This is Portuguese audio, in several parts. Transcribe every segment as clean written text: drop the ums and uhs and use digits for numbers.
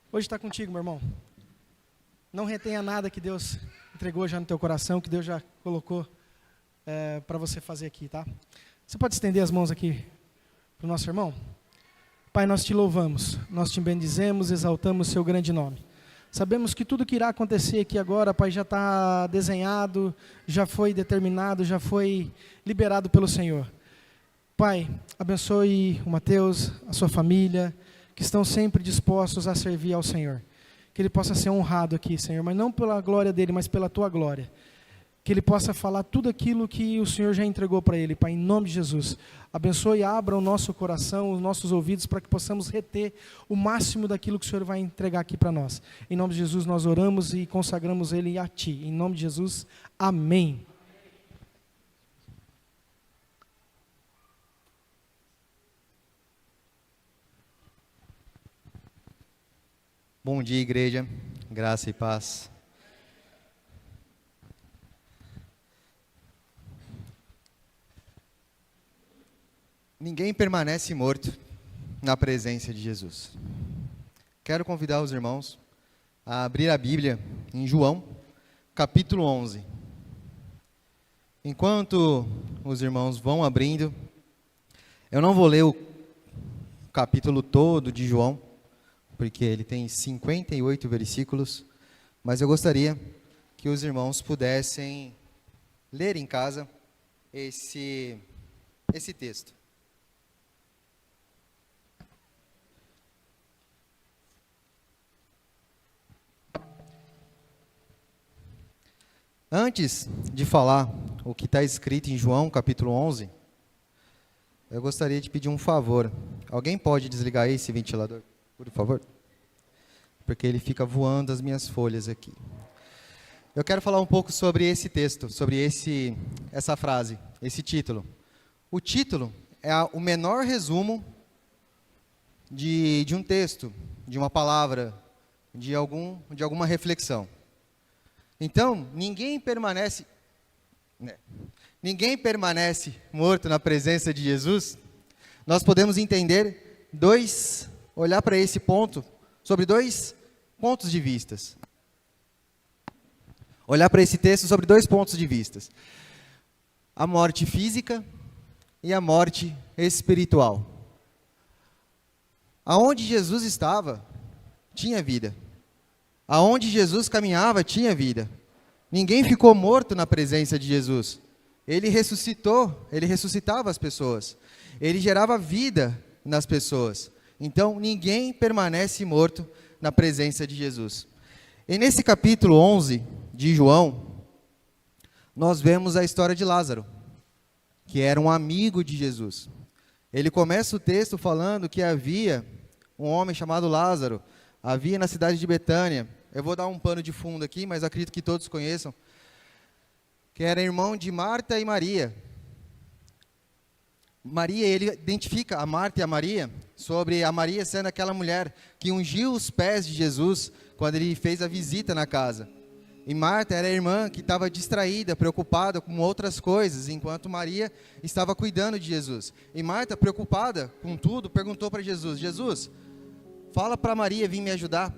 Hoje está contigo, meu irmão. Não retenha nada que Deus entregou já no teu coração, que Deus já colocou para você fazer aqui, tá? Você pode estender as mãos aqui para o nosso irmão? Pai, nós te louvamos, nós te bendizemos, exaltamos o seu grande nome. Sabemos que tudo que irá acontecer aqui agora, Pai, já está desenhado, já foi determinado, já foi liberado pelo Senhor. Pai, abençoe o Mateus, a sua família, que estão sempre dispostos a servir ao Senhor. Que ele possa ser honrado aqui, Senhor, mas não pela glória dele, mas pela tua glória. Que ele possa falar tudo aquilo que o Senhor já entregou para ele, Pai, em nome de Jesus. Abençoe e abra o nosso coração, os nossos ouvidos, para que possamos reter o máximo daquilo que o Senhor vai entregar aqui para nós. Em nome de Jesus nós oramos e consagramos ele a Ti. Em nome de Jesus, amém. Bom dia, igreja, graça e paz. Ninguém permanece morto na presença de Jesus. Quero convidar os irmãos a abrir a Bíblia em João, capítulo 11. Enquanto os irmãos vão abrindo, eu não vou ler o capítulo todo de João, porque ele tem 58 versículos, mas eu gostaria que os irmãos pudessem ler em casa esse texto. Antes de falar o que está escrito em João, capítulo 11, eu gostaria de pedir um favor. Alguém pode desligar esse ventilador, por favor? Porque ele fica voando as minhas folhas aqui. Eu quero falar um pouco sobre esse texto, sobre essa frase, esse título. O título é o menor resumo de um texto, de uma palavra, de alguma reflexão. Então, ninguém permanece morto na presença de Jesus. Nós podemos entender olhar para esse ponto, sobre dois pontos de vista. Olhar para esse texto sobre dois pontos de vista. A morte física e a morte espiritual. Aonde Jesus estava, tinha vida. Aonde Jesus caminhava, tinha vida. Ninguém ficou morto na presença de Jesus. Ele ressuscitou, ele ressuscitava as pessoas. Ele gerava vida nas pessoas. Então, ninguém permanece morto na presença de Jesus. E nesse capítulo 11 de João, nós vemos a história de Lázaro, que era um amigo de Jesus. Ele começa o texto falando que havia um homem chamado Lázaro, havia na cidade de Betânia. Eu vou dar um pano de fundo aqui, mas acredito que todos conheçam, que era irmão de Marta e Maria. Maria, ele identifica a Marta e a Maria, sobre a Maria sendo aquela mulher que ungiu os pés de Jesus quando ele fez a visita na casa. E Marta era a irmã que estava distraída, preocupada com outras coisas, enquanto Maria estava cuidando de Jesus. E Marta, preocupada com tudo, perguntou para Jesus: Jesus, fala para Maria vir me ajudar.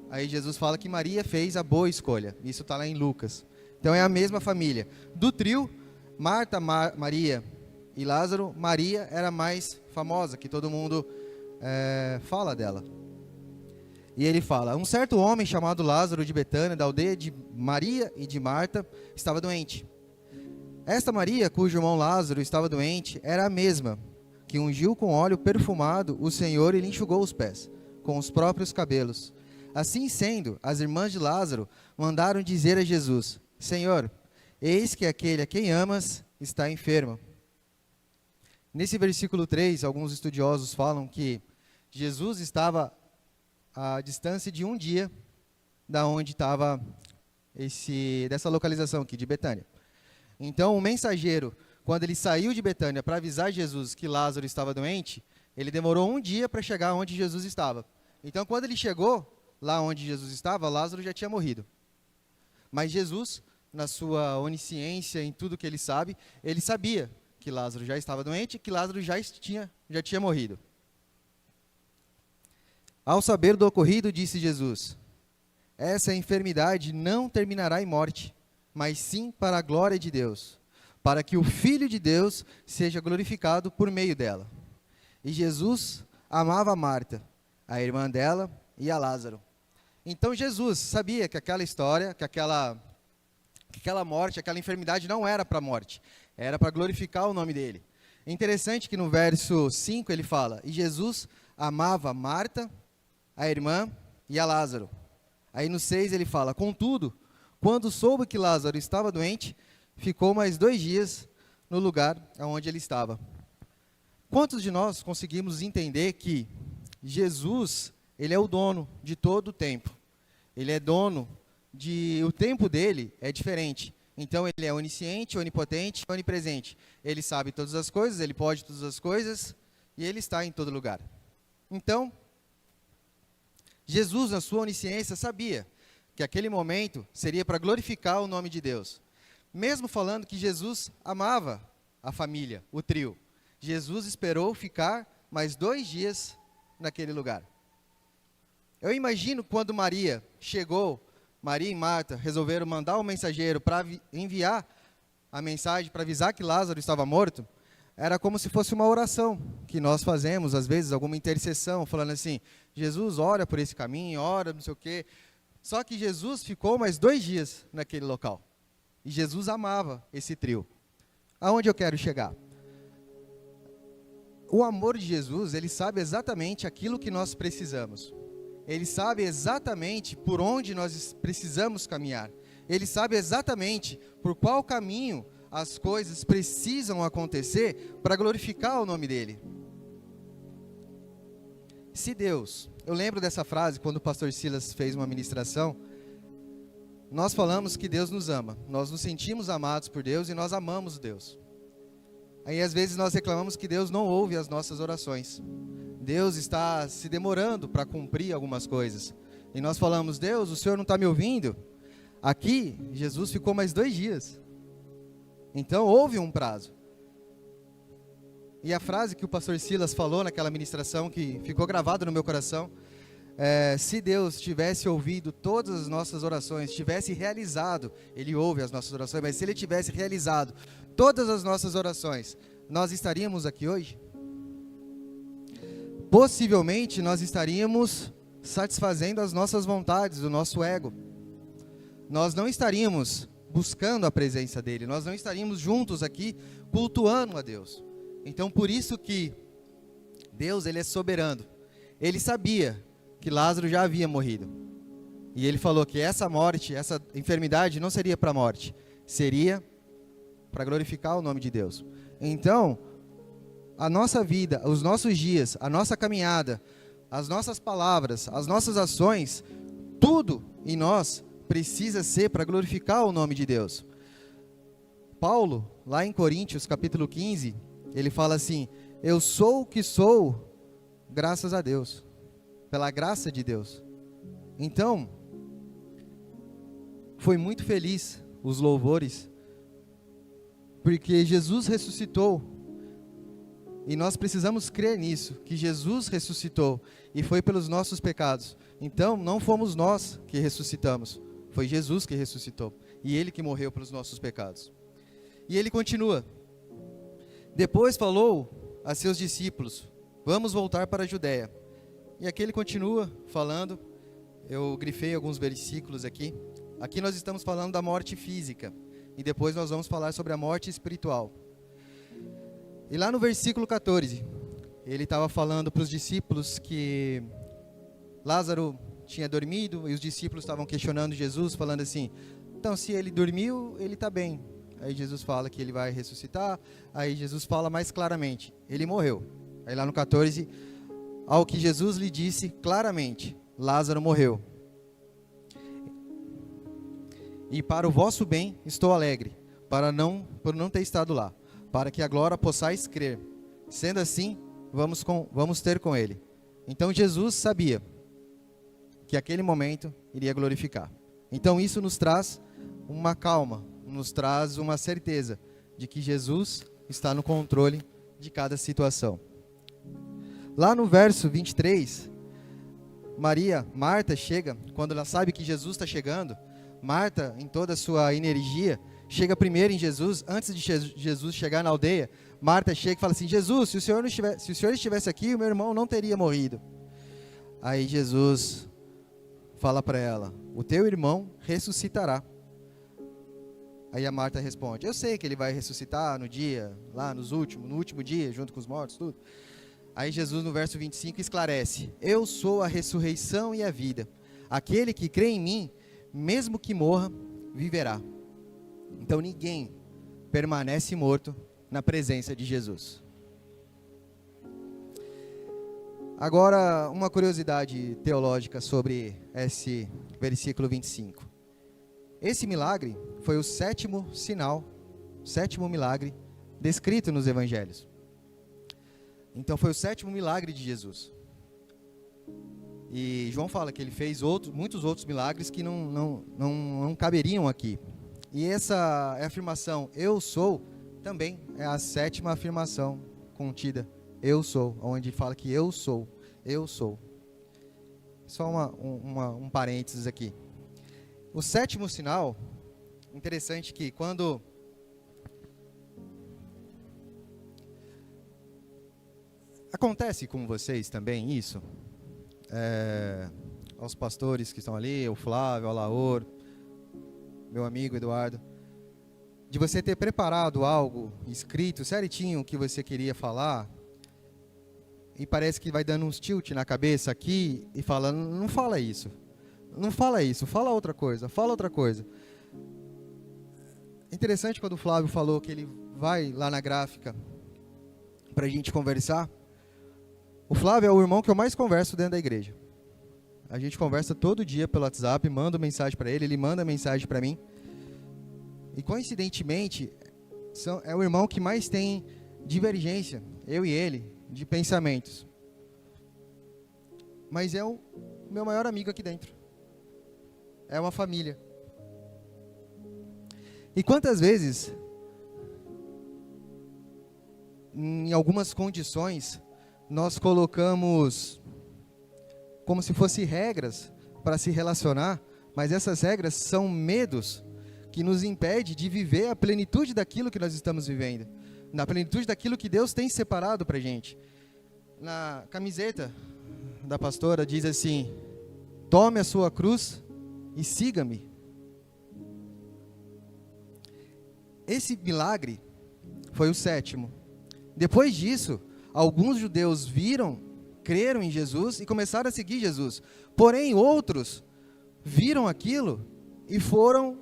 Aí Jesus fala que Maria fez a boa escolha. Isso está lá em Lucas. Então é a mesma família. Do trio, Marta, Maria e Lázaro, Maria era mais famosa, que todo mundo fala dela. E ele fala: um certo homem chamado Lázaro de Betânia, da aldeia de Maria e de Marta, estava doente. Esta Maria, cujo irmão Lázaro estava doente, era a mesma que ungiu com óleo perfumado o Senhor e lhe enxugou os pés com os próprios cabelos. Assim sendo, as irmãs de Lázaro mandaram dizer a Jesus: Senhor, eis que aquele a quem amas está enfermo. Nesse versículo 3, alguns estudiosos falam que Jesus estava a distância de um dia da onde estava dessa localização aqui, de Betânia. Então, o mensageiro, quando ele saiu de Betânia para avisar Jesus que Lázaro estava doente, ele demorou um dia para chegar onde Jesus estava. Então, quando ele chegou lá onde Jesus estava, Lázaro já tinha morrido. Mas Jesus, na sua onisciência, em tudo que ele sabe, ele sabia que Lázaro já estava doente e que Lázaro já tinha morrido. Ao saber do ocorrido, disse Jesus: essa enfermidade não terminará em morte, mas sim para a glória de Deus, para que o Filho de Deus seja glorificado por meio dela. E Jesus amava Marta, a irmã dela, e a Lázaro. Então Jesus sabia que aquela história, que aquela morte, aquela enfermidade não era para a morte, era para glorificar o nome dele. É interessante que no verso 5 ele fala: e Jesus amava Marta, a irmã e a Lázaro. Aí no 6 ele fala: contudo, quando soube que Lázaro estava doente, ficou mais 2 dias no lugar onde ele estava. Quantos de nós conseguimos entender que Jesus, ele é o dono de todo o tempo? Ele é dono o tempo dele é diferente. Então ele é onisciente, onipotente, onipresente. Ele sabe todas as coisas, ele pode todas as coisas e ele está em todo lugar. Então, Jesus, na sua onisciência, sabia que aquele momento seria para glorificar o nome de Deus. Mesmo falando que Jesus amava a família, o trio, Jesus esperou ficar mais 2 dias naquele lugar. Eu imagino quando Maria e Marta resolveram mandar um mensageiro para enviar a mensagem, para avisar que Lázaro estava morto. Era como se fosse uma oração que nós fazemos, às vezes, alguma intercessão, falando assim: Jesus, ora por esse caminho, ora, não sei o quê. Só que Jesus ficou mais 2 dias naquele local. E Jesus amava esse trio. Aonde eu quero chegar? O amor de Jesus, ele sabe exatamente aquilo que nós precisamos. Ele sabe exatamente por onde nós precisamos caminhar. Ele sabe exatamente por qual caminho as coisas precisam acontecer para glorificar o nome dele. Se Deus, eu lembro dessa frase quando o pastor Silas fez uma ministração, nós falamos que Deus nos ama, nós nos sentimos amados por Deus e nós amamos Deus. Aí às vezes nós reclamamos que Deus não ouve as nossas orações. Deus está se demorando para cumprir algumas coisas. E nós falamos: Deus, o Senhor não está me ouvindo? Aqui, Jesus ficou mais 2 dias. Então houve um prazo. E a frase que o pastor Silas falou naquela ministração, que ficou gravada no meu coração, se Deus tivesse ouvido todas as nossas orações, tivesse realizado, Ele ouve as nossas orações, mas se Ele tivesse realizado todas as nossas orações, nós estaríamos aqui hoje? Possivelmente nós estaríamos satisfazendo as nossas vontades, o nosso ego. Nós não estaríamos buscando a presença dEle, nós não estaríamos juntos aqui cultuando a Deus. Então por isso que Deus, Ele é soberano. Ele sabia que Lázaro já havia morrido. E Ele falou que essa morte, essa enfermidade não seria para a morte, seria para glorificar o nome de Deus. Então, a nossa vida, os nossos dias, a nossa caminhada, as nossas palavras, as nossas ações, tudo em nós precisa ser para glorificar o nome de Deus. Paulo, lá em Coríntios, capítulo 15, ele fala assim: eu sou o que sou graças a Deus, pela graça de Deus. Então, foi muito feliz os louvores, porque Jesus ressuscitou. E nós precisamos crer nisso, que Jesus ressuscitou e foi pelos nossos pecados. Então, não fomos nós que ressuscitamos, foi Jesus que ressuscitou. E Ele que morreu pelos nossos pecados. E Ele continua. Depois falou a seus discípulos: vamos voltar para a Judéia. E aqui Ele continua falando. Eu grifei alguns versículos aqui. Aqui nós estamos falando da morte física. E depois nós vamos falar sobre a morte espiritual. E lá no versículo 14, ele estava falando para os discípulos que Lázaro tinha dormido, e os discípulos estavam questionando Jesus, falando assim: então se ele dormiu, ele está bem. Aí Jesus fala que ele vai ressuscitar. Aí Jesus fala mais claramente: ele morreu. Aí lá no 14, ao que Jesus lhe disse claramente: Lázaro morreu. E para o vosso bem estou alegre, por não ter estado lá, para que agora possais crer. Sendo assim, vamos ter com ele. Então Jesus sabia que aquele momento iria glorificar. Então isso nos traz uma calma, nos traz uma certeza de que Jesus está no controle de cada situação. Lá no verso 23, Marta chega, quando ela sabe que Jesus está chegando, Marta, em toda a sua energia, chega primeiro em Jesus, antes de Jesus chegar na aldeia. Marta chega e fala assim: Jesus, se o Senhor estivesse aqui, o meu irmão não teria morrido. Aí Jesus fala para ela: o teu irmão ressuscitará. Aí a Marta responde: eu sei que ele vai ressuscitar no dia, lá no último dia, junto com os mortos, tudo. Aí Jesus, no verso 25, esclarece: eu sou a ressurreição e a vida. Aquele que crê em mim, mesmo que morra, viverá. Então ninguém permanece morto na presença de Jesus. Agora, uma curiosidade teológica sobre esse versículo 25. Esse milagre foi o sétimo milagre descrito nos evangelhos. Então foi o sétimo milagre de Jesus. E João fala que ele fez muitos outros milagres que não caberiam aqui. E essa afirmação, eu sou, também é a sétima afirmação contida, eu sou, onde fala que eu sou. Só um parênteses aqui. O sétimo sinal, interessante que quando acontece com vocês também isso, aos pastores que estão ali, o Flávio, o Alaor, meu amigo Eduardo, de você ter preparado algo escrito certinho que você queria falar, e parece que vai dando uns tilt na cabeça aqui, e fala, não fala isso, fala outra coisa. Interessante quando o Flávio falou que ele vai lá na gráfica para a gente conversar. O Flávio é o irmão que eu mais converso dentro da igreja. A gente conversa todo dia pelo WhatsApp, mando mensagem para ele, ele manda mensagem para mim. E coincidentemente, é o irmão que mais tem divergência, eu e ele, de pensamentos. Mas é o meu maior amigo aqui dentro. É uma família. E quantas vezes, em algumas condições, nós colocamos como se fossem regras para se relacionar, mas essas regras são medos que nos impedem de viver a plenitude daquilo que nós estamos vivendo, na plenitude daquilo que Deus tem separado para a gente. Na camiseta da pastora diz assim: tome a sua cruz e siga-me. Esse milagre foi o sétimo. Depois disso, alguns judeus creram em Jesus e começaram a seguir Jesus. Porém, outros viram aquilo e foram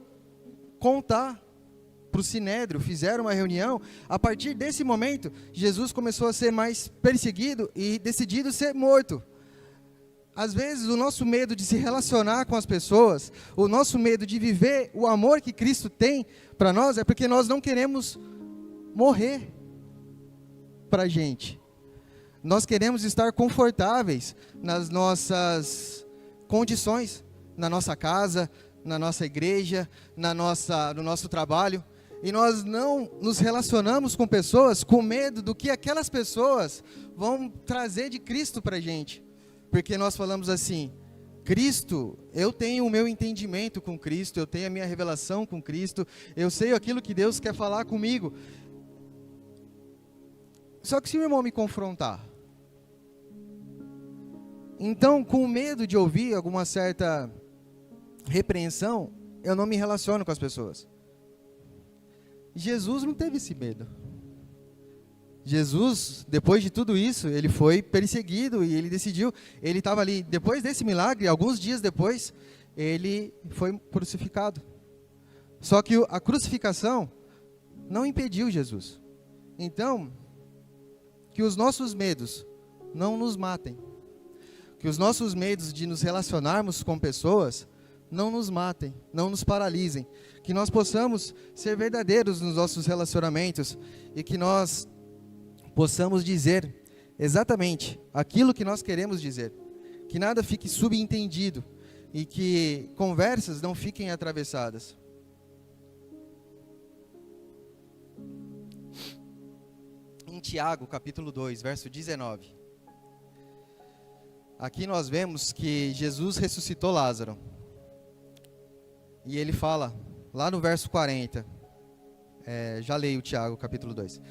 contar para o Sinédrio, fizeram uma reunião. A partir desse momento, Jesus começou a ser mais perseguido e decidido ser morto. Às vezes, o nosso medo de se relacionar com as pessoas, o nosso medo de viver o amor que Cristo tem para nós, é porque nós não queremos morrer para a gente. Nós queremos estar confortáveis nas nossas condições, na nossa casa, na nossa igreja, no nosso trabalho. E nós não nos relacionamos com pessoas com medo do que aquelas pessoas vão trazer de Cristo para a gente. Porque nós falamos assim: Cristo, eu tenho o meu entendimento com Cristo, eu tenho a minha revelação com Cristo, eu sei aquilo que Deus quer falar comigo. Só que se o irmão me confrontar, então, com medo de ouvir alguma certa repreensão, eu não me relaciono com as pessoas. Jesus não teve esse medo. Jesus, depois de tudo isso, ele foi perseguido e ele decidiu, ele estava ali, depois desse milagre, alguns dias depois, ele foi crucificado. Só que a crucificação não impediu Jesus. Então, que os nossos medos não nos matem. Que os nossos medos de nos relacionarmos com pessoas não nos matem, não nos paralisem. Que nós possamos ser verdadeiros nos nossos relacionamentos e que nós possamos dizer exatamente aquilo que nós queremos dizer. Que nada fique subentendido e que conversas não fiquem atravessadas. Em Tiago, capítulo 2, verso 19. aqui nós vemos que Jesus ressuscitou Lázaro. E ele fala, lá no verso 40, já leio Tiago, capítulo 2.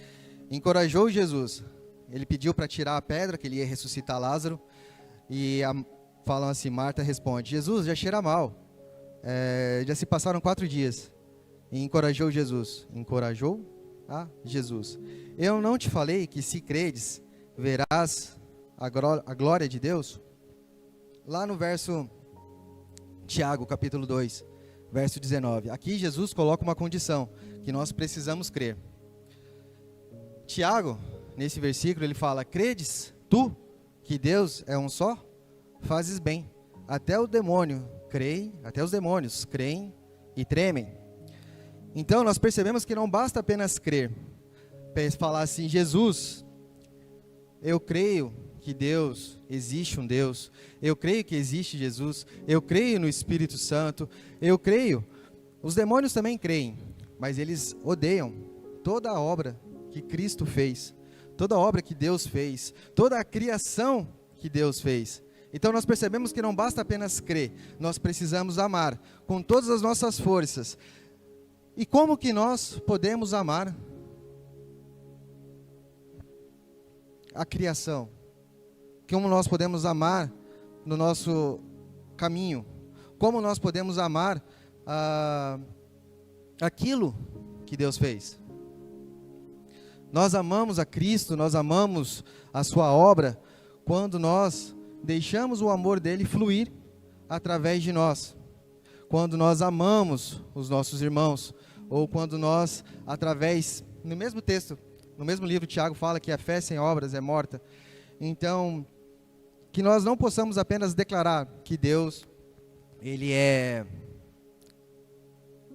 Encorajou Jesus, ele pediu para tirar a pedra, que ele ia ressuscitar Lázaro. E falam assim, Marta responde, Jesus, já cheira mal, já se passaram 4 dias. E encorajou Jesus, encorajou a Jesus. Eu não te falei que se credes, verás a glória de Deus? Lá no verso, Tiago, capítulo 2, verso 19. Aqui Jesus coloca uma condição, que nós precisamos crer. Tiago, nesse versículo, ele fala, credes tu que Deus é um só? Fazes bem. Até os demônios creem e tremem. Então, nós percebemos que não basta apenas crer. Falar assim, Jesus, eu creio que Deus, existe um Deus. Eu creio que existe Jesus. Eu creio no Espírito Santo. Eu creio. Os demônios também creem, mas eles odeiam toda a obra que Cristo fez. Toda a obra que Deus fez. Toda a criação que Deus fez. Então nós percebemos que não basta apenas crer. Nós precisamos amar com todas as nossas forças. E como que nós podemos amar a criação? Como nós podemos amar no nosso caminho? Como nós podemos amar aquilo que Deus fez? Nós amamos a Cristo, nós amamos a sua obra, quando nós deixamos o amor dele fluir através de nós. Quando nós amamos os nossos irmãos, ou quando nós, no mesmo texto, no mesmo livro, Tiago fala que a fé sem obras é morta. Então, que nós não possamos apenas declarar que Deus, ele é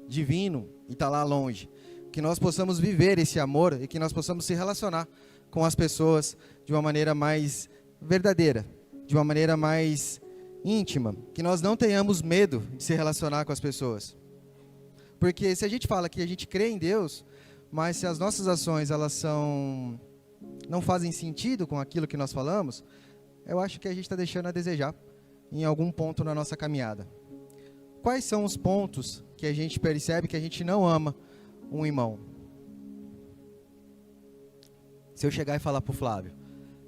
divino e está lá longe. Que nós possamos viver esse amor e que nós possamos se relacionar com as pessoas de uma maneira mais verdadeira, de uma maneira mais íntima, que nós não tenhamos medo de se relacionar com as pessoas. Porque se a gente fala que a gente crê em Deus, mas se as nossas ações não fazem sentido com aquilo que nós falamos, eu acho que a gente está deixando a desejar em algum ponto na nossa caminhada. Quais são os pontos que a gente percebe que a gente não ama um irmão? Se eu chegar e falar para o Flávio,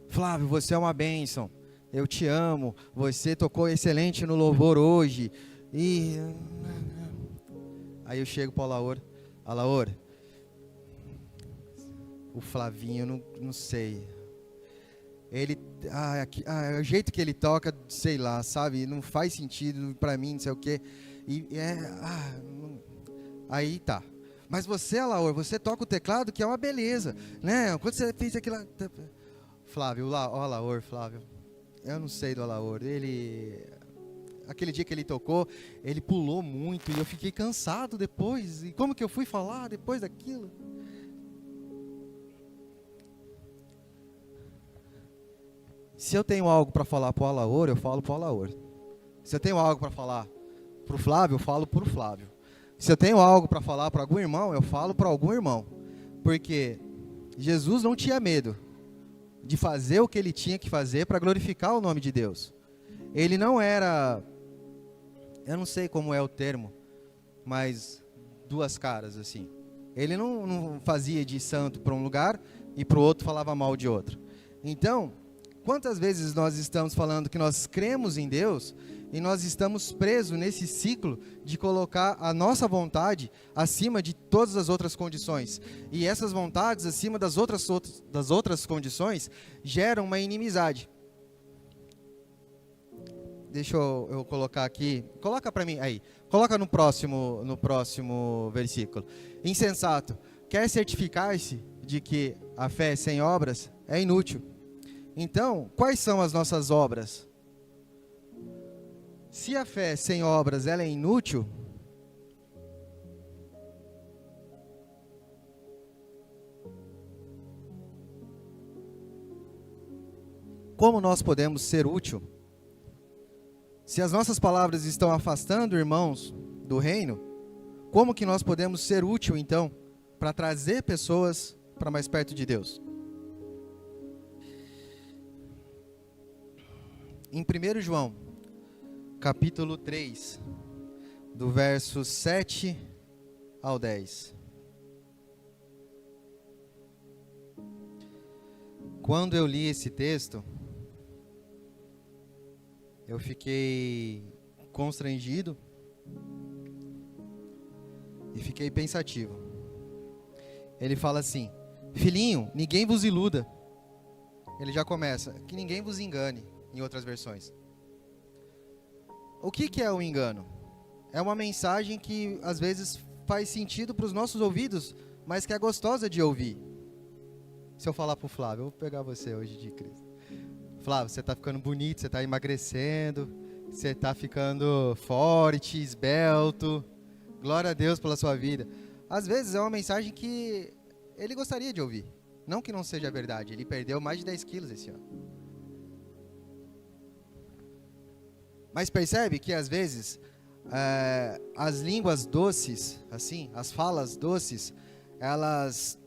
Flávio, você é uma bênção, eu te amo, você tocou excelente no louvor hoje, e aí eu chego para o Alaor, o Flavinho, não sei, ele, o jeito que ele toca, sei lá, sabe, não faz sentido para mim, não sei o quê, aí tá. Mas você, Alaor, você toca o teclado, que é uma beleza, né? Quando você fez aquilo... Flávio, Alaor, Flávio, eu não sei do Alaor, aquele dia que ele tocou, ele pulou muito e eu fiquei cansado depois. E como que eu fui falar depois daquilo? Se eu tenho algo para falar para o Alaor, eu falo para o Alaor. Se eu tenho algo para falar para o Flávio, eu falo para o Flávio. Se eu tenho algo para falar para algum irmão, eu falo para algum irmão. Porque Jesus não tinha medo de fazer o que ele tinha que fazer para glorificar o nome de Deus. Ele não era, eu não sei como é o termo, mas duas caras assim. Ele não fazia de santo para um lugar e para o outro falava mal de outro. Então, quantas vezes nós estamos falando que nós cremos em Deus e nós estamos presos nesse ciclo de colocar a nossa vontade acima de todas as outras condições. E essas vontades acima das outras condições geram uma inimizade. Deixa eu colocar aqui. Coloca para mim aí. Coloca no próximo versículo. Insensato, quer certificar-se de que a fé sem obras é inútil. Então, quais são as nossas obras? Se a fé sem obras ela é inútil, como nós podemos ser útil? Se as nossas palavras estão afastando irmãos do reino, como que nós podemos ser útil então para trazer pessoas para mais perto de Deus? em 1 João, capítulo 3, do verso 7 ao 10. Quando eu li esse texto, eu fiquei constrangido e fiquei pensativo. Ele fala assim: filhinho, ninguém vos iluda. Ele já começa, que ninguém vos engane, em outras versões. O que é o engano? É uma mensagem que às vezes faz sentido para os nossos ouvidos, mas que é gostosa de ouvir. Se eu falar para o Flávio, eu vou pegar você hoje de Cristo. Flávio, você está ficando bonito, você está emagrecendo, você está ficando forte, esbelto. Glória a Deus pela sua vida. Às vezes é uma mensagem que ele gostaria de ouvir. Não que não seja verdade, ele perdeu mais de 10 quilos esse ano. Mas percebe que às vezes as línguas doces, assim, as falas doces, elas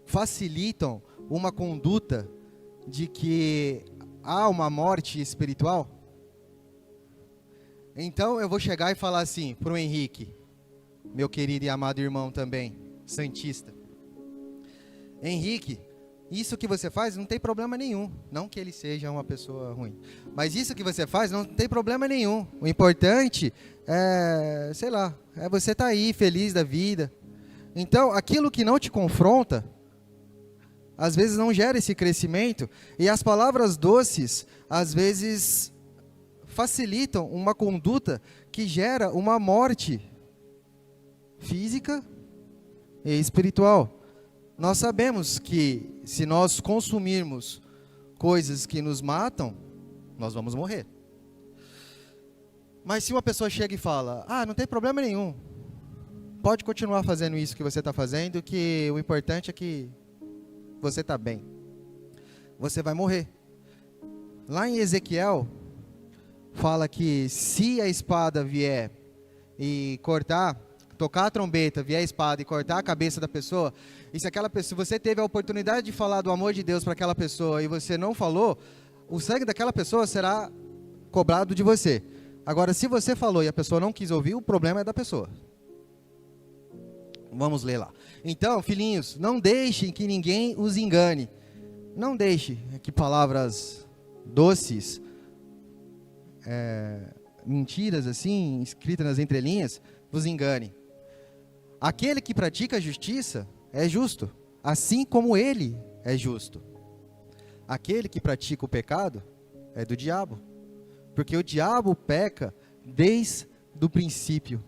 facilitam uma conduta de que há uma morte espiritual. Então eu vou chegar e falar assim para o Henrique, meu querido e amado irmão também, santista: Henrique, isso que você faz não tem problema nenhum. Não que ele seja uma pessoa ruim, mas isso que você faz não tem problema nenhum. O importante é, sei lá, é você estar aí feliz da vida. Então aquilo que não te confronta, às vezes não gera esse crescimento, e as palavras doces, às vezes, facilitam uma conduta que gera uma morte física e espiritual. Nós sabemos que se nós consumirmos coisas que nos matam, nós vamos morrer. Mas se uma pessoa chega e fala: não tem problema nenhum, pode continuar fazendo isso que você está fazendo, que o importante é que você está bem, você vai morrer. Lá em Ezequiel, fala que se a espada vier e tocar a trombeta, vier a espada e cortar a cabeça da pessoa, e se aquela pessoa, você teve a oportunidade de falar do amor de Deus para aquela pessoa e você não falou, o sangue daquela pessoa será cobrado de você. Agora, se você falou e a pessoa não quis ouvir, o problema é da pessoa. Vamos ler lá. Então, filhinhos, não deixem que ninguém os engane. Não deixe que palavras doces, mentiras assim, escritas nas entrelinhas, vos engane. Aquele que pratica a justiça é justo, assim como ele é justo. Aquele que pratica o pecado é do diabo, porque o diabo peca desde o princípio.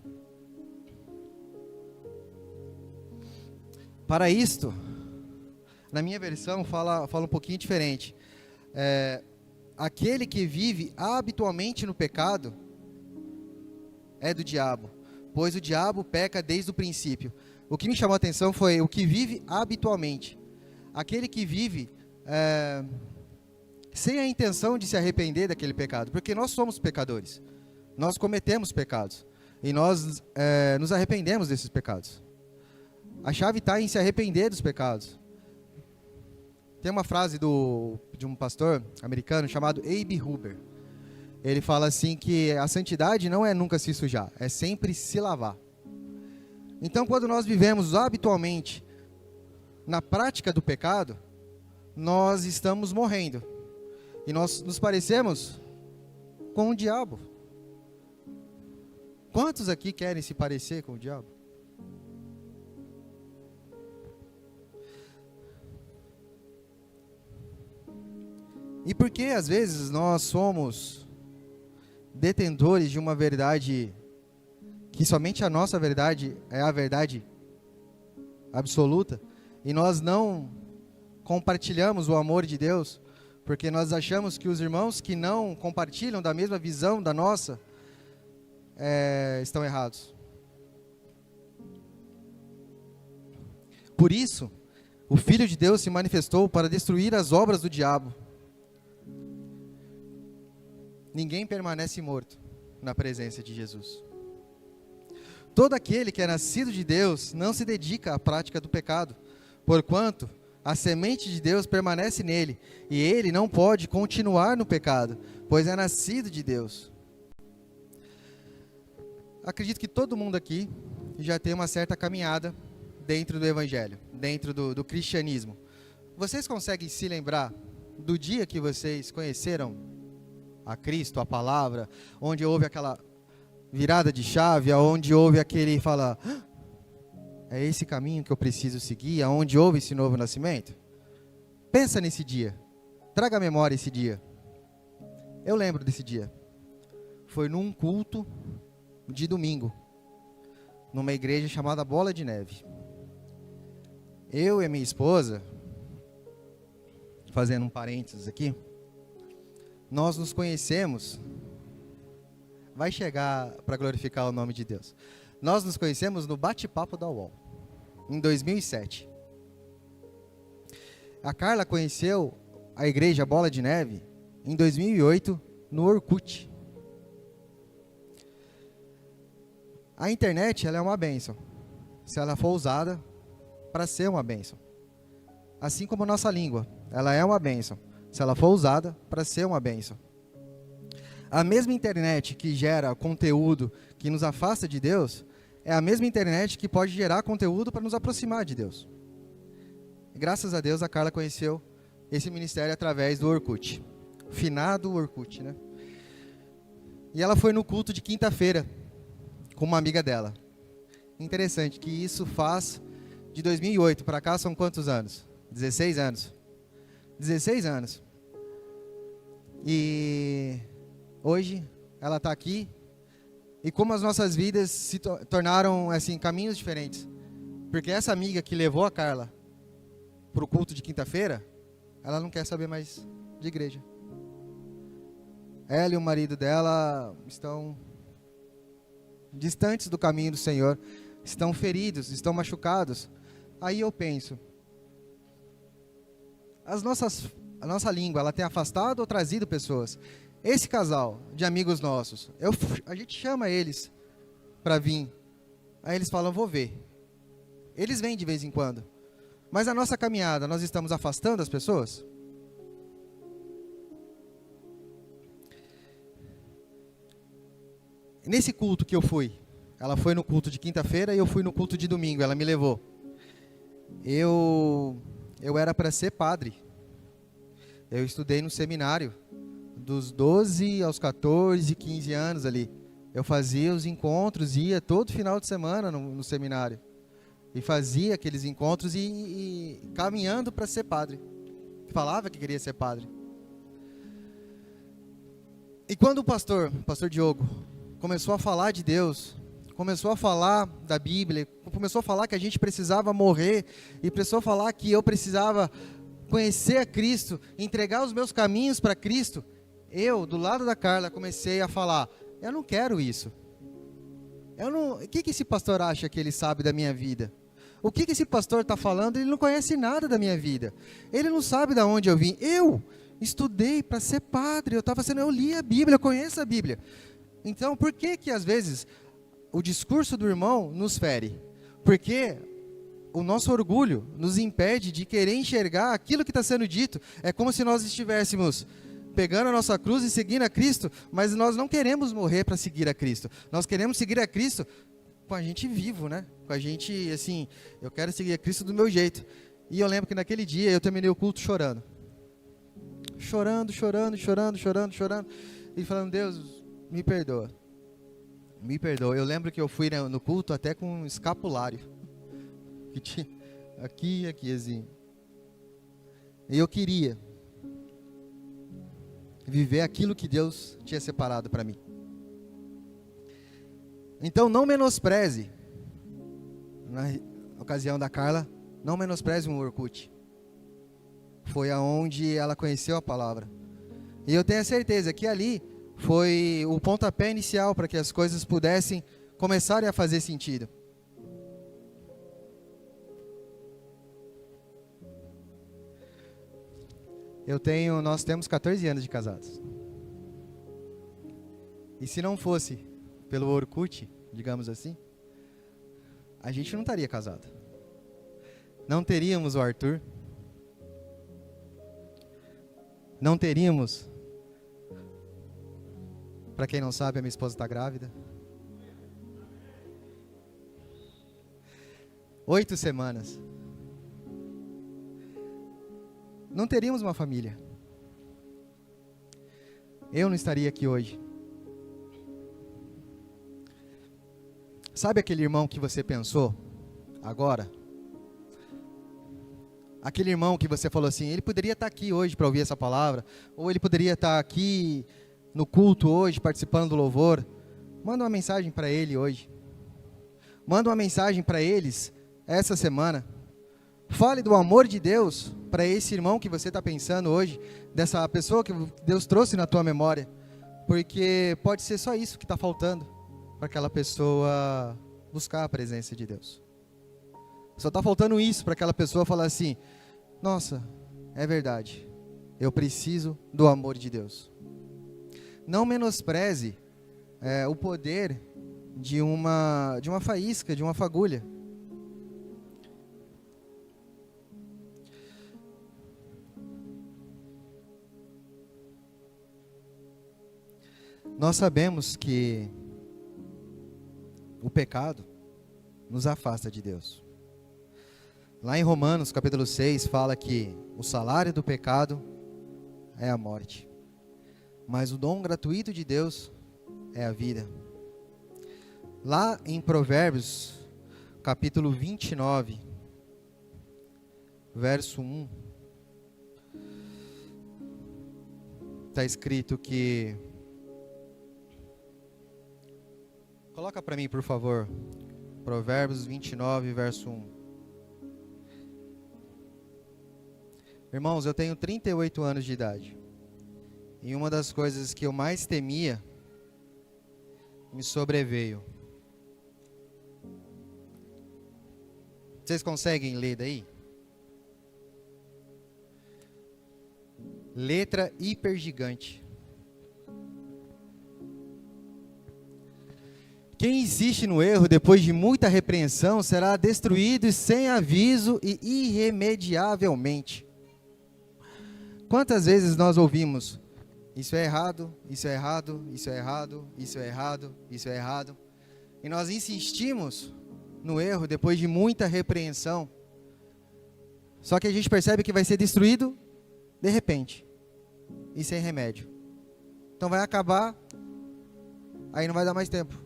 Para isto, na minha versão fala um pouquinho diferente. Aquele que vive habitualmente no pecado é do diabo, pois o diabo peca desde o princípio. O que me chamou a atenção foi o que vive habitualmente. Aquele que vive sem a intenção de se arrepender daquele pecado, porque nós somos pecadores, nós cometemos pecados, e nós nos arrependemos desses pecados. A chave está em se arrepender dos pecados. Tem uma frase de um pastor americano chamado A.B. Huber. Ele fala assim que a santidade não é nunca se sujar, é sempre se lavar. Então, quando nós vivemos habitualmente na prática do pecado, nós estamos morrendo. E nós nos parecemos com o diabo. Quantos aqui querem se parecer com o diabo? E por que às vezes nós somos detentores de uma verdade que somente a nossa verdade é a verdade absoluta, e nós não compartilhamos o amor de Deus, porque nós achamos que os irmãos que não compartilham da mesma visão da nossa estão errados? Por isso, o Filho de Deus se manifestou para destruir as obras do diabo. Ninguém permanece morto na presença de Jesus. Todo aquele que é nascido de Deus não se dedica à prática do pecado, porquanto A semente de Deus permanece nele, e ele não pode continuar no pecado, pois é nascido de Deus. Acredito que todo mundo aqui já tem uma certa caminhada dentro do evangelho, dentro do cristianismo. Vocês conseguem se lembrar do dia que vocês conheceram a Cristo, a palavra, onde houve aquela virada de chave, onde houve aquele fala, é esse caminho que eu preciso seguir, aonde houve esse novo nascimento? Pensa nesse dia, traga à memória esse dia. Eu lembro desse dia. Foi num culto de domingo, numa igreja chamada Bola de Neve. Eu e a minha esposa, fazendo um parênteses aqui, nós nos conhecemos, vai chegar para glorificar o nome de Deus. Nós nos conhecemos no bate-papo da UOL, em 2007. A Carla conheceu a igreja Bola de Neve em 2008, no Orkut. A internet, ela é uma bênção, se ela for usada para ser uma bênção. Assim como a nossa língua, ela é uma bênção, se ela for usada para ser uma bênção. A mesma internet que gera conteúdo que nos afasta de Deus, é a mesma internet que pode gerar conteúdo para nos aproximar de Deus. Graças a Deus, a Carla conheceu esse ministério através do Orkut. Finado Orkut, né? E ela foi no culto de quinta-feira, com uma amiga dela. Interessante que isso faz de 2008 para cá, são quantos anos? 16 anos. 16 anos. E hoje ela está aqui. E como as nossas vidas se tornaram assim, caminhos diferentes. Porque essa amiga que levou a Carla para o culto de quinta-feira, ela não quer saber mais de igreja. Ela e o marido dela estão distantes do caminho do Senhor, estão feridos, estão machucados. Aí eu penso, a nossa língua, ela tem afastado ou trazido pessoas? Esse casal de amigos nossos, a gente chama eles para vir. Aí eles falam, vou ver. Eles vêm de vez em quando. Mas a nossa caminhada, nós estamos afastando as pessoas? Nesse culto que eu fui, ela foi no culto de quinta-feira e eu fui no culto de domingo, ela me levou. Eu era para ser padre. Eu estudei no seminário, dos 12 aos 14, 15 anos ali. Eu fazia os encontros, ia todo final de semana no seminário. E fazia aqueles encontros e caminhando para ser padre. Falava que queria ser padre. E quando o pastor Diogo, começou a falar de Deus, começou a falar da Bíblia, começou a falar que a gente precisava morrer, e começou a falar que eu precisava conhecer a Cristo, entregar os meus caminhos para Cristo, eu, do lado da Carla, comecei a falar, eu não quero isso. O que esse pastor acha que ele sabe da minha vida? O que esse pastor está falando? Ele não conhece nada da minha vida. Ele não sabe de onde eu vim. Eu estudei para ser padre, eu li a Bíblia, eu conheço a Bíblia. Então, por que às vezes o discurso do irmão nos fere? Porque o nosso orgulho nos impede de querer enxergar aquilo que está sendo dito. É como se nós estivéssemos pegando a nossa cruz e seguindo a Cristo, mas nós não queremos morrer para seguir a Cristo. Nós queremos seguir a Cristo com a gente vivo, né? Com a gente, assim, eu quero seguir a Cristo do meu jeito. E eu lembro que naquele dia eu terminei o culto chorando. Chorando. E falando, Deus, me perdoa. Me perdoa. Eu lembro que eu fui no culto até com um escapulário. Que tinha aqui, assim. E eu queria viver aquilo que Deus tinha separado para mim. Então não menospreze, na ocasião da Carla, não menospreze um Orkut. Foi aonde ela conheceu a palavra. E eu tenho a certeza que ali foi o pontapé inicial para que as coisas pudessem começarem a fazer sentido. Nós temos 14 anos de casados. E se não fosse pelo Orkut, digamos assim, a gente não estaria casado. Não teríamos o Arthur, não teríamos. Para quem não sabe, a minha esposa está grávida. 8 semanas. Não teríamos uma família. Eu não estaria aqui hoje. Sabe aquele irmão que você pensou agora? Aquele irmão que você falou assim, ele poderia estar aqui hoje para ouvir essa palavra, ou ele poderia estar aqui no culto hoje, participando do louvor. Manda uma mensagem para ele hoje. Manda uma mensagem para eles essa semana. Fale do amor de Deus para esse irmão que você está pensando hoje, dessa pessoa que Deus trouxe na tua memória, porque pode ser só isso que está faltando para aquela pessoa buscar a presença de Deus. Só está faltando isso para aquela pessoa falar assim, nossa, é verdade, eu preciso do amor de Deus. Não menospreze o poder de uma faísca, de uma fagulha. Nós sabemos que o pecado nos afasta de Deus. Lá em Romanos, capítulo 6, fala que o salário do pecado é a morte. Mas o dom gratuito de Deus é a vida. Lá em Provérbios, capítulo 29, verso 1, está escrito que... Coloca para mim, por favor, Provérbios 29, verso 1. Irmãos, eu tenho 38 anos de idade. E uma das coisas que eu mais temia me sobreveio. Vocês conseguem ler daí? Letra hiper gigante. Quem insiste no erro depois de muita repreensão será destruído sem aviso e irremediavelmente. Quantas vezes nós ouvimos, isso é errado, isso é errado, isso é errado, isso é errado, isso é errado. E nós insistimos no erro depois de muita repreensão. Só que a gente percebe que vai ser destruído de repente e sem remédio. Então vai acabar, aí não vai dar mais tempo.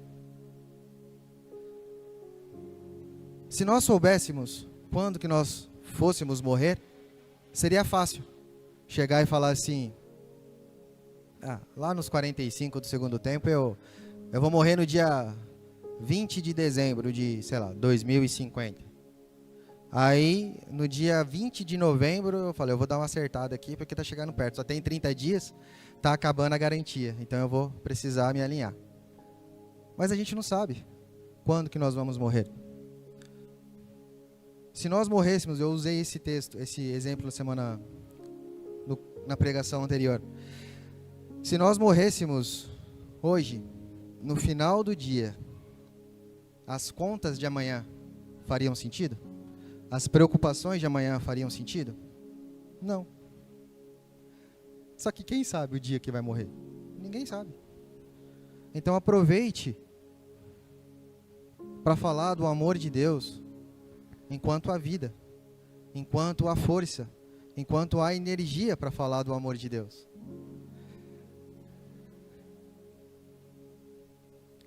Se nós soubéssemos quando que nós fôssemos morrer, seria fácil chegar e falar assim, lá nos 45 do segundo tempo, eu vou morrer no dia 20 de dezembro de, 2050. Aí, no dia 20 de novembro, eu falei, eu vou dar uma acertada aqui, porque está chegando perto, só tem 30 dias, está acabando a garantia, então eu vou precisar me alinhar. Mas a gente não sabe quando que nós vamos morrer. Se nós morrêssemos, eu usei esse texto, esse exemplo na pregação anterior. Se nós morrêssemos hoje, no final do dia, as contas de amanhã fariam sentido? As preocupações de amanhã fariam sentido? Não. Só que quem sabe o dia que vai morrer? Ninguém sabe. Então aproveite para falar do amor de Deus enquanto há vida, enquanto há força, enquanto há energia para falar do amor de Deus.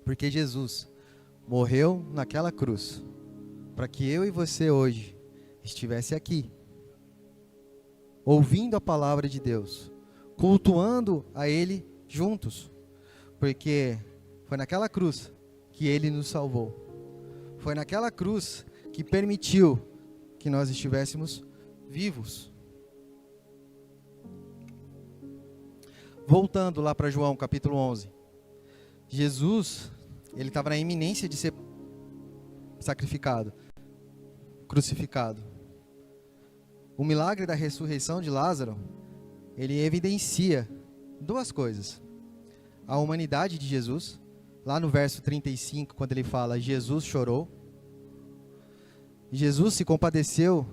Porque Jesus morreu naquela cruz para que eu e você hoje estivesse aqui, ouvindo a palavra de Deus, cultuando a Ele juntos, porque foi naquela cruz que Ele nos salvou. Foi naquela cruz que permitiu que nós estivéssemos vivos. Voltando lá para João capítulo 11. Jesus, ele estava na iminência de ser sacrificado, crucificado. O milagre da ressurreição de Lázaro, ele evidencia duas coisas. A humanidade de Jesus, lá no verso 35, quando ele fala, Jesus chorou. Jesus se compadeceu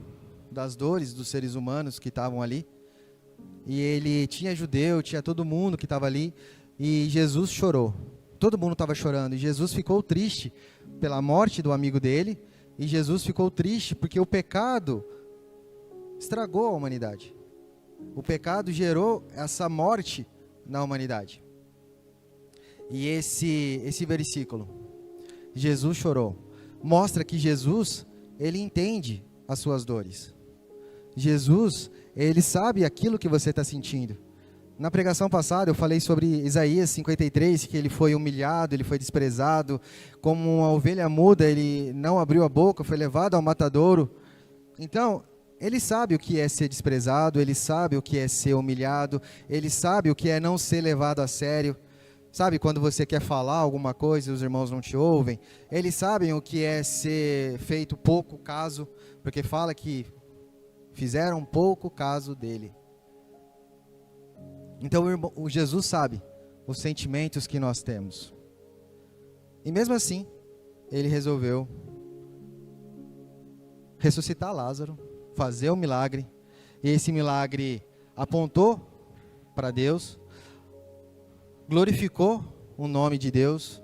das dores dos seres humanos que estavam ali. e ele tinha judeu, tinha todo mundo que estava ali, e Jesus chorou. Todo mundo estava chorando, e Jesus ficou triste pela morte do amigo dele, e Jesus ficou triste porque o pecado estragou a humanidade. O pecado gerou essa morte na humanidade. E esse versículo, Jesus chorou, mostra que Jesus, ele entende as suas dores. Jesus, ele sabe aquilo que você está sentindo. Na pregação passada eu falei sobre Isaías 53, que ele foi humilhado, ele foi desprezado, como uma ovelha muda, ele não abriu a boca, foi levado ao matadouro. Então, ele sabe o que é ser desprezado, ele sabe o que é ser humilhado, ele sabe o que é não ser levado a sério. Sabe quando você quer falar alguma coisa e os irmãos não te ouvem? Eles sabem o que é ser feito pouco caso, porque fala que fizeram pouco caso dele. Então o Jesus sabe os sentimentos que nós temos. E mesmo assim, ele resolveu ressuscitar Lázaro, fazer o milagre. E esse milagre apontou para Deus, glorificou o nome de Deus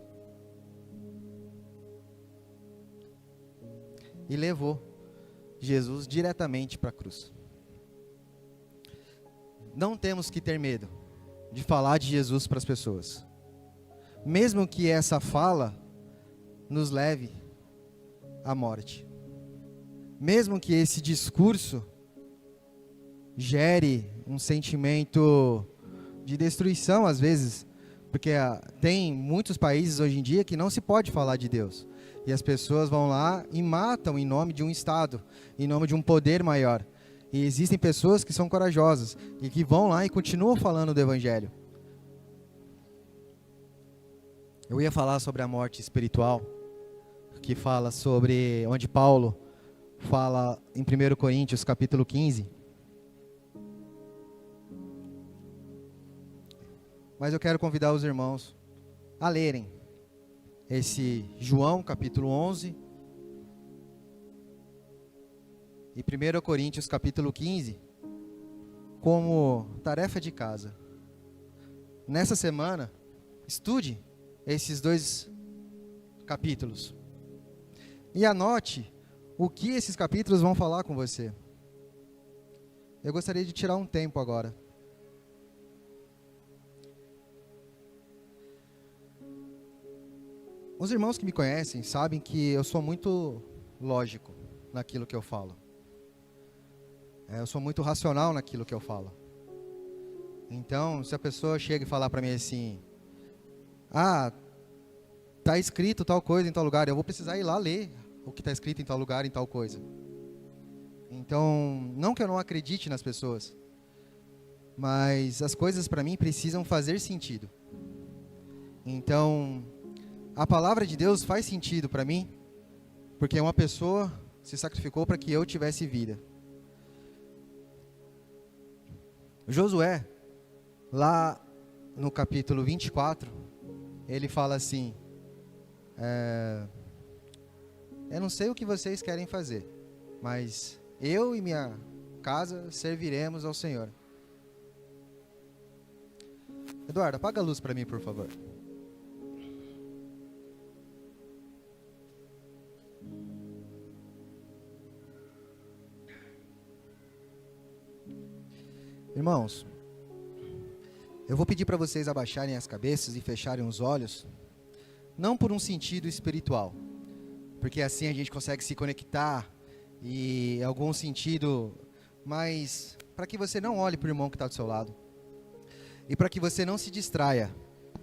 e levou Jesus diretamente para a cruz. Não temos que ter medo de falar de Jesus para as pessoas, mesmo que essa fala nos leve à morte, mesmo que esse discurso gere um sentimento de destruição às vezes, porque tem muitos países hoje em dia que não se pode falar de Deus, e as pessoas vão lá e matam em nome de um Estado, em nome de um poder maior. E existem pessoas que são corajosas e que vão lá e continuam falando do Evangelho. Eu ia falar sobre a morte espiritual, que fala sobre, onde Paulo fala em 1 Coríntios capítulo 15. Mas eu quero convidar os irmãos a lerem esse João capítulo 11 e 1 Coríntios capítulo 15 como tarefa de casa. Nessa semana, estude esses dois capítulos e anote o que esses capítulos vão falar com você. Eu gostaria de tirar um tempo agora. Os irmãos que me conhecem sabem que eu sou muito lógico naquilo que eu falo. Eu sou muito racional naquilo que eu falo. Então, se a pessoa chega e falar para mim assim, tá escrito tal coisa em tal lugar, eu vou precisar ir lá ler o que está escrito em tal lugar, em tal coisa. Então, não que eu não acredite nas pessoas, mas as coisas para mim precisam fazer sentido. Então, a palavra de Deus faz sentido para mim, porque uma pessoa se sacrificou para que eu tivesse vida. Josué, lá no capítulo 24, ele fala assim, eu não sei o que vocês querem fazer, mas eu e minha casa serviremos ao Senhor. Eduardo, apaga a luz para mim, por favor. Irmãos, eu vou pedir para vocês abaixarem as cabeças e fecharem os olhos, não por um sentido espiritual, porque assim a gente consegue se conectar e algum sentido, mas para que você não olhe para o irmão que está do seu lado, e para que você não se distraia,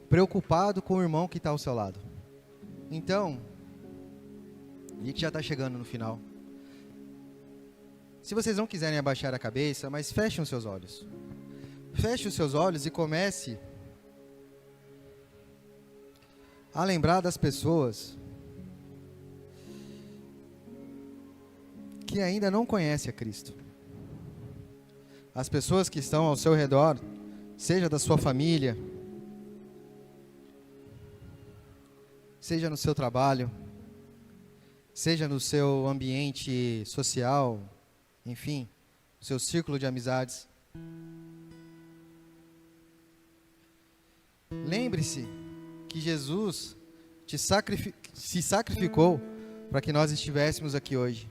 preocupado com o irmão que está ao seu lado. Então, a gente já está chegando no final. Se vocês não quiserem abaixar a cabeça, mas fechem os seus olhos. Feche os seus olhos e comece a lembrar das pessoas que ainda não conhecem a Cristo. As pessoas que estão ao seu redor, seja da sua família, seja no seu trabalho, seja no seu ambiente social, enfim, seu círculo de amizades. lembre-se que Jesus se sacrificou para que nós estivéssemos aqui hoje.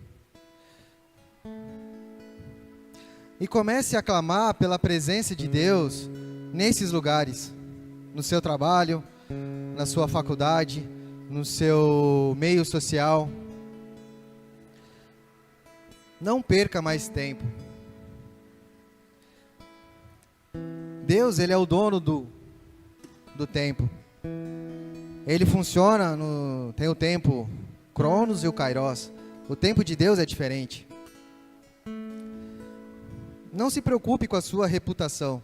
E comece a clamar pela presença de Deus nesses lugares, no seu trabalho, na sua faculdade, no seu meio social. Não perca mais tempo. Deus, Ele é o dono do tempo. Ele funciona, tem o tempo Cronos e o Kairos. O tempo de Deus é diferente. Não se preocupe com a sua reputação.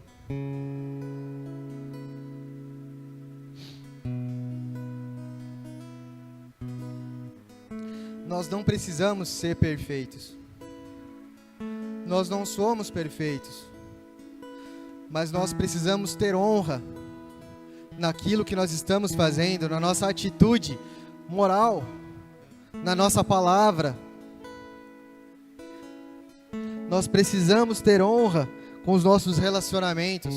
Nós não precisamos ser perfeitos. Nós não somos perfeitos. Mas nós precisamos ter honra naquilo que nós estamos fazendo, na nossa atitude moral, na nossa palavra. Nós precisamos ter honra com os nossos relacionamentos.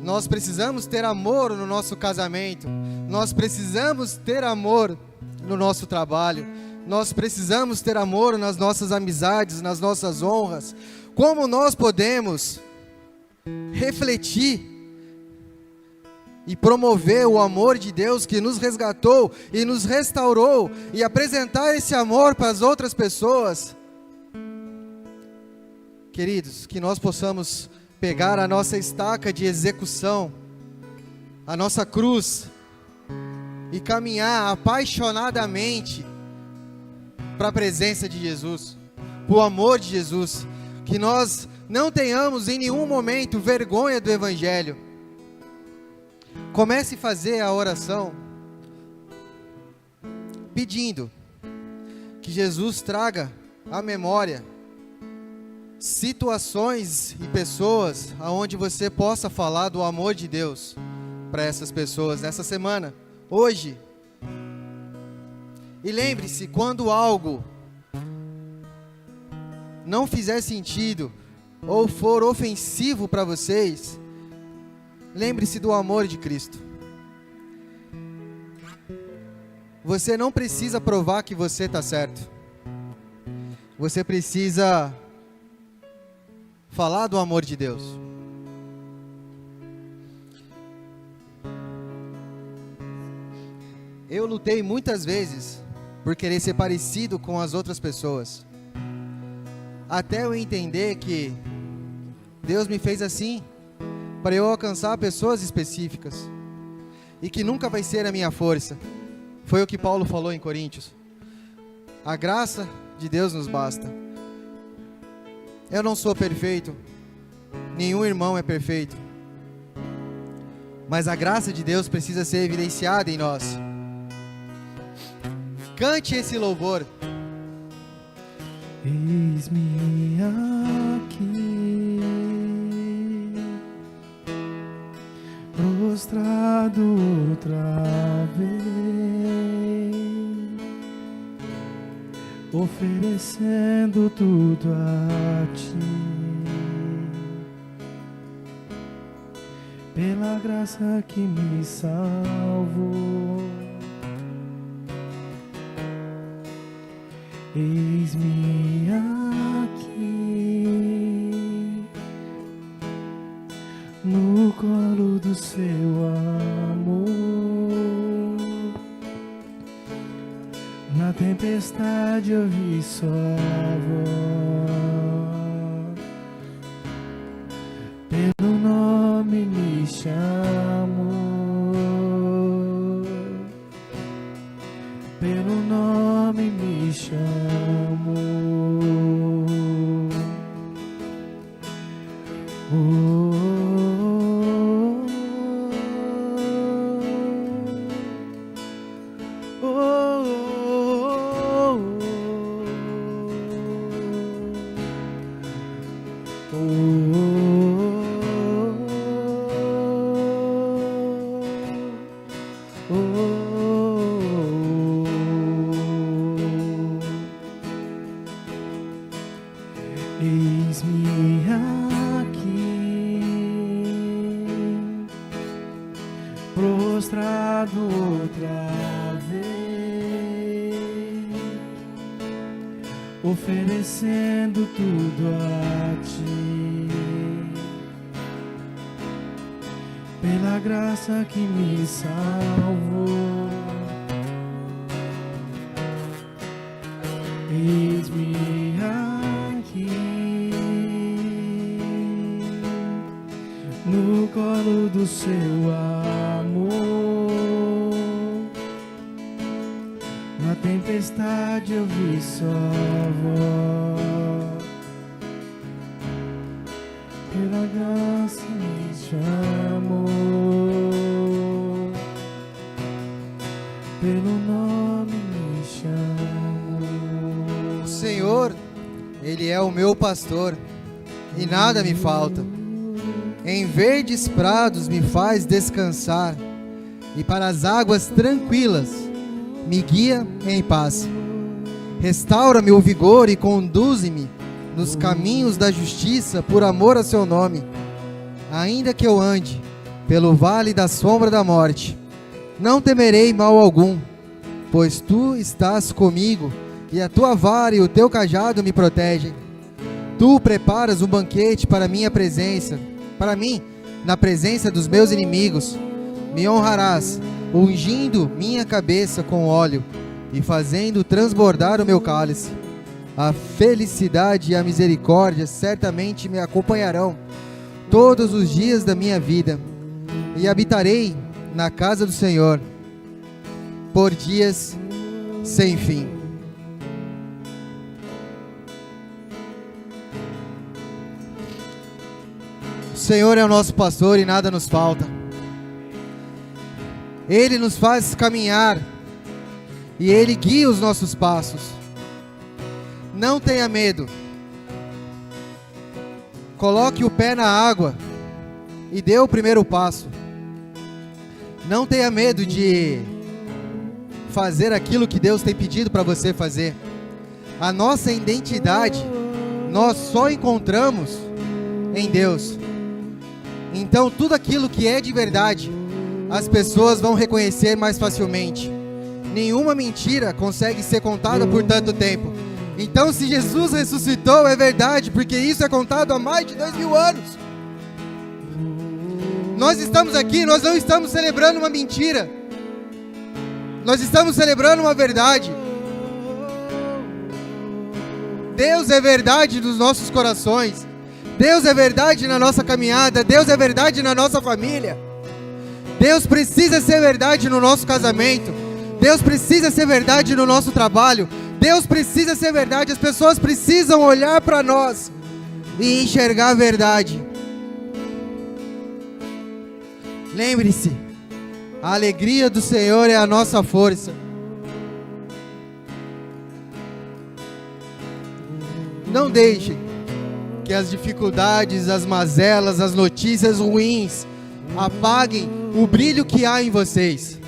Nós precisamos ter amor no nosso casamento. Nós precisamos ter amor no nosso trabalho. Nós precisamos ter amor nas nossas amizades, nas nossas honras. Como nós podemos refletir e promover o amor de Deus que nos resgatou e nos restaurou e apresentar esse amor para as outras pessoas? Queridos, que nós possamos pegar a nossa estaca de execução, a nossa cruz, e caminhar apaixonadamente para a presença de Jesus, para o amor de Jesus. Que nós não tenhamos em nenhum momento vergonha do Evangelho. Comece a fazer a oração pedindo que Jesus traga à memória situações e pessoas aonde você possa falar do amor de Deus para essas pessoas nessa semana, hoje. E lembre-se, quando algo não fizer sentido ou for ofensivo para vocês, lembre-se do amor de Cristo. Você não precisa provar que você está certo. Você precisa falar do amor de Deus. Eu lutei muitas vezes por querer ser parecido com as outras pessoas, até eu entender que Deus me fez assim para eu alcançar pessoas específicas e que nunca vai ser a minha força. Foi o que Paulo falou em Coríntios. A graça de Deus nos basta. Eu não sou perfeito, nenhum irmão é perfeito, mas a graça de Deus precisa ser evidenciada em nós. Cante esse louvor. Eis-me aqui, prostrado outra vez, oferecendo tudo a Ti, pela graça que me salvou. Eis-me aqui, no colo do Seu amor, na tempestade ouvi Sua voz, pelo nome me chamou, pelo nome me chamou. Eis-me aqui, oferecendo tudo a ti, pela graça que me salvou. Eis-me aqui, no colo do seu amor. Na tempestade eu vi só voz, pela graça me chamou, pelo nome me chamou. O Senhor, Ele é o meu pastor, e nada me falta. Em verdes prados me faz descansar, e para as águas tranquilas me guia em paz. Restaura-me o vigor e conduze-me nos caminhos da justiça por amor a seu nome. Ainda que eu ande pelo vale da sombra da morte, não temerei mal algum, pois tu estás comigo, e a tua vara e o teu cajado me protegem. Tu preparas um banquete para minha presença, para mim, na presença dos meus inimigos. Me honrarás, ungindo minha cabeça com óleo e fazendo transbordar o meu cálice. A felicidade e a misericórdia certamente me acompanharão todos os dias da minha vida, e habitarei na casa do Senhor por dias sem fim. O Senhor é o nosso pastor e nada nos falta. Ele nos faz caminhar e Ele guia os nossos passos. Não tenha medo. Coloque o pé na água e dê o primeiro passo. Não tenha medo de fazer aquilo que Deus tem pedido para você fazer. A nossa identidade nós só encontramos em Deus. Então tudo aquilo que é de verdade, as pessoas vão reconhecer mais facilmente. Nenhuma mentira consegue ser contada por tanto tempo. Então, se Jesus ressuscitou, é verdade, porque isso é contado há mais de 2000 anos. Nós estamos aqui, nós não estamos celebrando uma mentira. Nós estamos celebrando uma verdade. Deus é verdade nos nossos corações. Deus é verdade na nossa caminhada. Deus é verdade na nossa família. Deus precisa ser verdade no nosso casamento. Deus precisa ser verdade no nosso trabalho. Deus precisa ser verdade. As pessoas precisam olhar para nós e enxergar a verdade. Lembre-se, a alegria do Senhor é a nossa força. Não deixem que as dificuldades, as mazelas, as notícias ruins apaguem o brilho que há em vocês.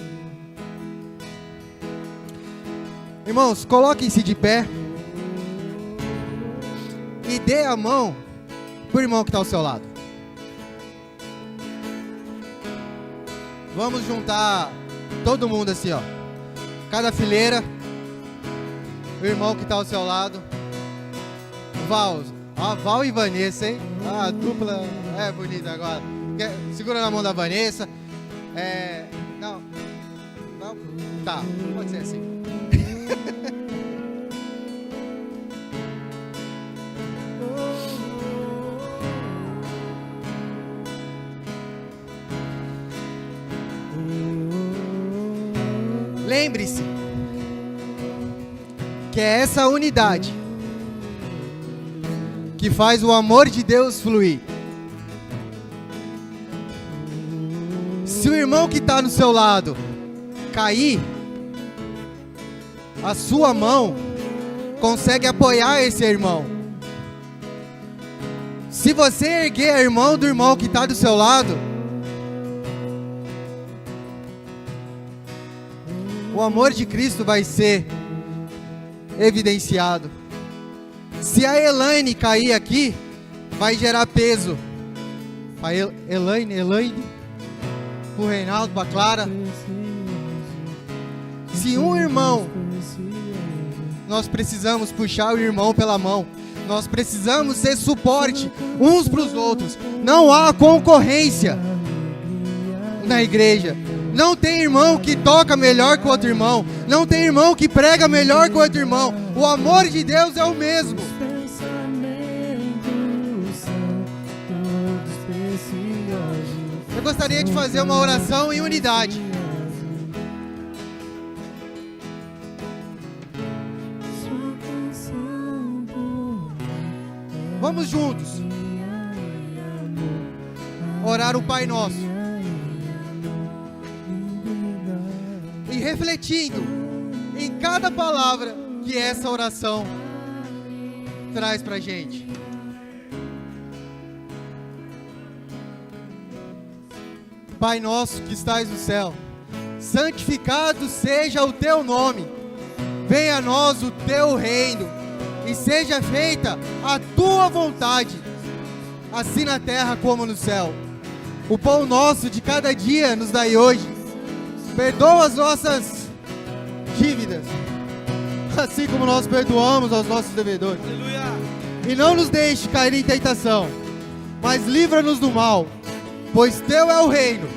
Irmãos, coloquem-se de pé e dê a mão para o irmão que está ao seu lado. Vamos juntar todo mundo assim, ó. Cada fileira. O irmão que está ao seu lado. Val e Vanessa, hein? A dupla é bonita agora. Segura na mão da Vanessa. Não. Tá, pode ser assim. Lembre-se que é essa unidade que faz o amor de Deus fluir. Se o irmão que está no seu lado cair, a sua mão consegue apoiar esse irmão. Se você erguer a mão do irmão que está do seu lado, o amor de Cristo vai ser evidenciado. Se a Elaine cair aqui, vai gerar peso. A Elaine, o Reinaldo, a Clara. Se um irmão, nós precisamos puxar o irmão pela mão. Nós precisamos ser suporte uns para os outros. Não há concorrência na igreja. Não tem irmão que toca melhor que o outro irmão. Não tem irmão que prega melhor que o outro irmão. O amor de Deus é o mesmo. Eu gostaria de fazer uma oração em unidade. Vamos juntos orar o Pai Nosso e refletindo em cada palavra que essa oração traz pra gente. Pai nosso que estás no céu, santificado seja o teu nome, venha a nós o teu reino, e seja feita a tua vontade, assim na terra como no céu. O pão nosso de cada dia nos dai hoje, perdoa as nossas dívidas, assim como nós perdoamos aos nossos devedores. Aleluia. E não nos deixe cair em tentação, mas livra-nos do mal, pois teu é o reino.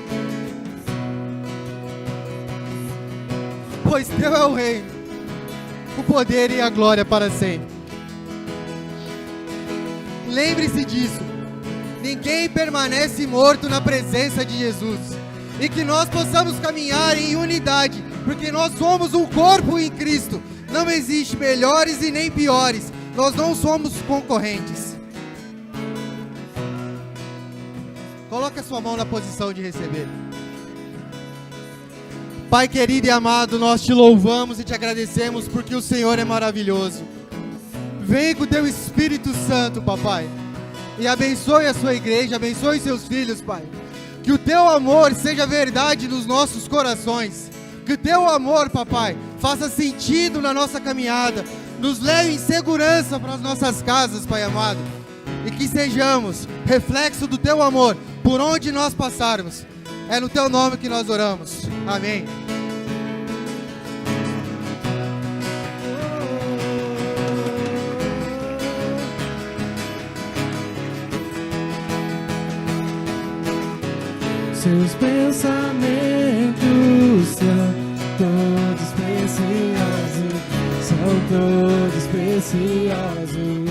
Pois teu é o reino, o poder e a glória para sempre. Lembre-se disso. Ninguém permanece morto na presença de Jesus. E que nós possamos caminhar em unidade, porque nós somos um corpo em Cristo. Não existe melhores e nem piores. Nós não somos concorrentes. Coloque a sua mão na posição de receber. Pai querido e amado, nós te louvamos e te agradecemos porque o Senhor é maravilhoso. Vem com o teu Espírito Santo, papai, e abençoe a sua igreja, abençoe seus filhos, pai. Que o teu amor seja verdade nos nossos corações. Que o teu amor, papai, faça sentido na nossa caminhada. Nos leve em segurança para as nossas casas, pai amado. E que sejamos reflexo do teu amor por onde nós passarmos. É no teu nome que nós oramos. Amém. Seus pensamentos são todos preciosos, são todos preciosos.